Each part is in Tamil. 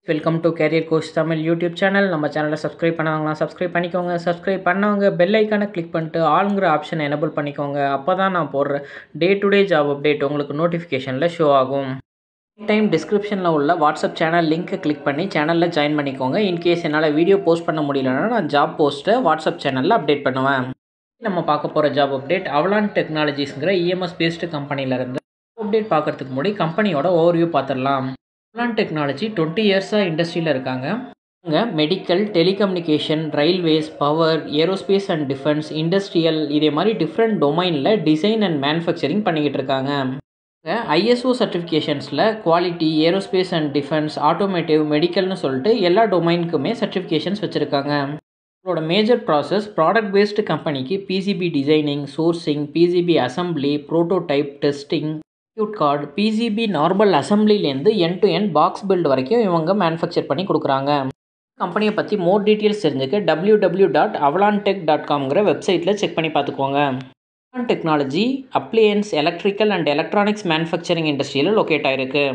Welcome to carrier coach Tamil YouTube channel. நம்ம சேனலை சப்ஸ்கிரைப் பண்ணாங்களா சப்ஸ்கிரைப் பண்ணிக்கோங்க. சப்ஸ்கிரைப் பண்ணவங்க பெல் ஐக்கானை கிளிக் பண்ணிட்டு ஆளுங்கிற ஆப்ஷனை எனபிள் பண்ணிக்கோங்க. அப்போ தான் நான் போடுற day to day job update உங்களுக்கு நோட்டிஃபிகேஷனில் ஷோ ஆகும். டைம் டிஸ்கிரிப்ஷனில் உள்ள வாட்ஸ்அப் சேனல் லிங்க்கை கிளிக் பண்ணி சேனலில் ஜாயின் பண்ணிக்கோங்க. இன்கேஸ் என்னால் வீடியோ போஸ்ட் பண்ண முடியலன்னா நான் ஜாப் போஸ்ட்டை வாட்ஸ்அப் சேனலில் அப்டேட் பண்ணுவேன். நம்ம பார்க்க போகிற ஜாப் அப்டேட் அவலான் டெக்னாலஜிஸ்ங்கிற இஎம்எஸ் பேஸ்டு கம்பெனியிலேருந்து. அப்டேட் பார்க்குறதுக்கு முன்னாடி கம்பெனியோட ஓவர்வியூ பார்த்துடலாம். அவலான் டெக்னாலஜி 20 இயர்ஸாக இண்டஸ்ட்ரியில் இருக்காங்க. இவங்க medical, telecommunication, railways, power, aerospace and defence, industrial இதே மாதிரி டிஃப்ரெண்ட் டொமைனில் டிசைன் அண்ட் மேனுஃபேக்சரிங் பண்ணிக்கிட்டு இருக்காங்க. ஐஎஸ்ஓ சர்டிஃபிகேஷன்ஸில் quality, aerospace and defence, automotive, மெடிக்கல்னு சொல்லிட்டு எல்லா டொமைனுக்குமே சர்டிஃபிகேஷன்ஸ் வச்சுருக்காங்க. இதோட மேஜர் ப்ராசஸ் ப்ராடக்ட் பேஸ்டு கம்பெனிக்கு PCB designing, sourcing, PCB assembly, prototype testing, circuit card, PCB normal அசம்பிளிலேருந்து end to end box build வரைக்கும் இவங்க மேனுஃபேக்சர் பண்ணி கொடுக்குறாங்க. கம்பெனியை பற்றி மோர் டீட்டெயில்ஸ் தெரிஞ்சுக்க www.avalaantech.com வெப்சைட்டில் செக் பண்ணி பார்த்துக்கோங்க. Avalon technology appliances, electrical and electronics manufacturing இண்டஸ்ட்ரியில் லொக்கேட் ஆகிருக்கு.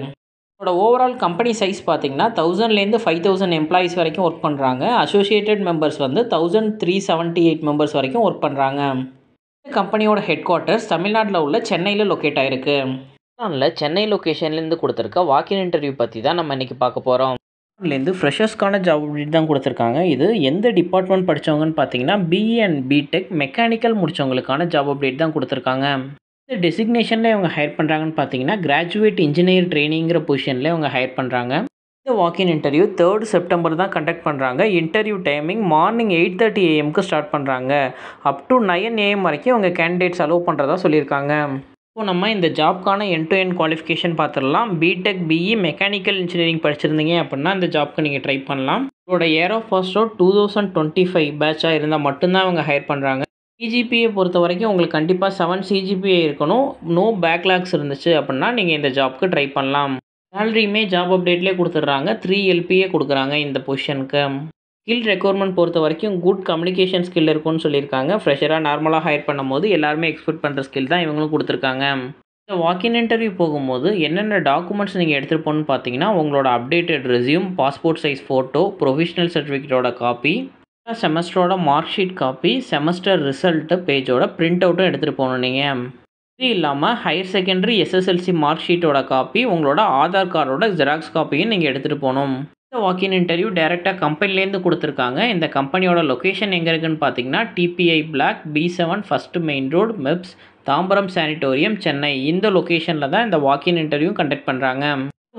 இதோட ஓவரால் கம்பெனி சைஸ் பார்த்தீங்கன்னா 1000லேருந்து 5000 எம்ப்ளாயிஸ் வரைக்கும் ஒர்க் பண்ணுறாங்க. அசோசியேட்டட் மெம்பர்ஸ் வந்து 1378 மெம்பர்ஸ் வரைக்கும் ஒர்க் பண்ணுறாங்க. கம்பெனியோட ஹெட் குவார்ட்டர்ஸ் தமிழ்நாட்டில் உள்ள சென்னையில் லொக்கேட் ஆகிருக்கு. சென்னை லொக்கேஷன்லேருந்து கொடுத்துருக்க வாக்கின் இன்டர்வியூ பற்றி தான் நம்ம இன்றைக்கி பார்க்க போகிறோம். இதுலேருந்து ஃப்ரெஷர்ஸ்க்கான ஜாப் அப்டேட் தான் கொடுத்துருக்காங்க. இது எந்த டிபார்ட்மெண்ட் படித்தவங்கன்னு பார்த்தீங்கன்னா பிஇ அண்ட் பிடெக் மெக்கானிக்கல் முடித்தவங்களுக்கான ஜாப் அப்டேட் தான் கொடுத்துருக்காங்க. இந்த டெசிக்னேஷனில் இவங்க ஹையர் பண்ணுறாங்கன்னு பார்த்தீங்கன்னா கிராஜுவேட் இன்ஜினியர் ட்ரைனிங்கிற பொசிஷனில் இவங்க ஹையர் பண்ணுறாங்க. இந்த வாக்கின் இன்டர்வியூ 3rd செப்டம்பர் தான் கண்டக்ட் பண்ணுறாங்க. Interview timing morning 8:30 AM start பண்ணுறாங்க. அப் டு 9 AM வரைக்கும் அவங்க கேண்டிடேட்ஸ் அலோவ் பண்ணுறதா சொல்லியிருக்காங்க. இப்போ நம்ம இந்த ஜாப்க்கான எண்ட் டு எண்ட் குவாலிஃபிகேஷன் பார்த்துடலாம். பிடெக், பிஇ மெக்கானிக்கல் இன்ஜினியரிங் படிச்சிருந்தீங்க அப்படின்னா இந்த ஜாப்க்கு நீங்கள் ட்ரை பண்ணலாம். இதோட இயர் ஆஃப் ஃபர்ஸ்ட் 2025 பேட்சாக இருந்தால் மட்டும்தான் அவங்க ஹையர் பண்ணுறாங்க. சிஜிபிஏ பொறுத்த வரைக்கும் உங்களுக்கு கண்டிப்பாக 7 சிஜிபிஏ இருக்கணும். நோ பேக்லாக்ஸ் இருந்துச்சு அப்படின்னா நீங்கள் இந்த ஜாப்க்கு ட்ரை பண்ணலாம். சேலரியுமே ஜாப் அப்டேட்லேயே கொடுத்துட்றாங்க. 3 LPA கொடுக்குறாங்க இந்த பொசிஷனுக்கு. ஸ்கில் ரெக்யர்மெண்ட் பொறுத்த வரைக்கும் குட் கம்யூனிகேஷன் ஸ்கில் இருக்குன்னு சொல்லியிருக்காங்க. ஃப்ரெஷராக நார்மலாக ஹையர் பண்ணும்போது எல்லாருமே எக்ஸ்பெக்ட் பண்ணுற ஸ்கில் தான் இவங்களும் கொடுத்துருக்காங்க. இந்த வாக்கின் இன்டர்வியூ போகும்போது என்னென்ன டாக்குமெண்ட்ஸ் நீங்கள் எடுத்துகிட்டு போகணுன்னு பார்த்தீங்கன்னா உங்களோட updated resume, passport size photo, professional சர்டிஃபிகேட்டோட காப்பி, செமஸ்டரோட mark sheet copy, semester result பேஜோட பிரிண்ட் அவுட்டும் எடுத்துகிட்டு போகணும். நீங்கள் இது இல்லாமல் ஹையர் செகண்டரி எஸ்எஸ்எல்சி மார்க் ஷீட்டோட காப்பி, உங்களோட ஆதார் கார்டோட ஜெராக்ஸ் காப்பியும் நீங்கள் எடுத்துகிட்டு போகணும். இந்த வாக்கின் இன்டர்வியூ டேரெக்டாக கம்பெனிலேருந்து கொடுத்துருக்காங்க. இந்த கம்பெனியோட லொக்கேஷன் எங்கே இருக்குன்னு பார்த்தீங்கன்னா TBI block, B7 first main road, MEPZ, Tambaram sanatorium, Chennai. இந்த லொக்கேஷனில் தான் இந்த வாக்கின் இன்டர்வியூ கண்டக்ட் பண்ணுறாங்க.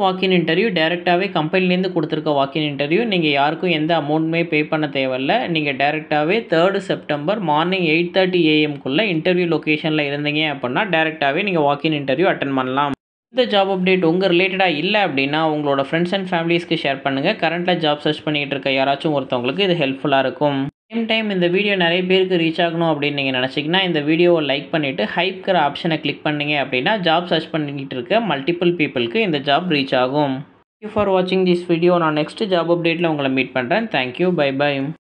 வாக்கின் இன்டர்வியூ டேரெக்டாகவே கம்பெனிலேருந்து கொடுத்துருக்க வாக்கின் இன்டர்வியூ. நீங்கள் யாருக்கும் எந்த அமௌண்ட்டுமே பே பண்ண தேவையில்லை. நீங்கள் டேரெக்டாகவே 3rd September morning 8:30 AM interview லொக்கேஷனில் இருந்தீங்க அப்படின்னா டேரெக்டாகவே நீங்கள் வாக்கின் இன்டர்வியூ அட்டன் பண்ணலாம். இந்த ஜாப் அப்டேட் உங்கள் ரிலேட்டடாக இல்லை அப்படின்னா உங்களோட ஃப்ரெண்ட்ஸ் அண்ட் ஃபேமிலிஸ்க்கு ஷேர் பண்ணுங்கள். கரண்ட்டில் ஜாப் சர்ச் பண்ணிகிட்டு இருக்க யாராச்சும் ஒருத்தவங்களுக்கு இது ஹெல்ப்ஃபுல்லாக இருக்கும். சேம் டைம் இந்த வீடியோ நிறைய பேருக்கு ரீச் ஆகணும் அப்படின்னு நீங்கள் நினச்சிங்கன்னா இந்த வீடியோவை லைக் பண்ணிவிட்டு ஹைப்கிற ஆப்ஷனை கிளிக் பண்ணிங்க அப்படின்னா ஜாப் சர்ச் பண்ணிக்கிட்டு இருக்க மல்டிபிள் பீப்புளுக்கு இந்த ஜாப் ரீச் ஆகும். தேங்க்யூ ஃபார் வாட்சிங் திஸ் வீடியோ. நான் நெக்ஸ்ட் ஜாப் அப்டேட்டில் உங்களை மீட் பண்ணுறேன். Thank you, bye by.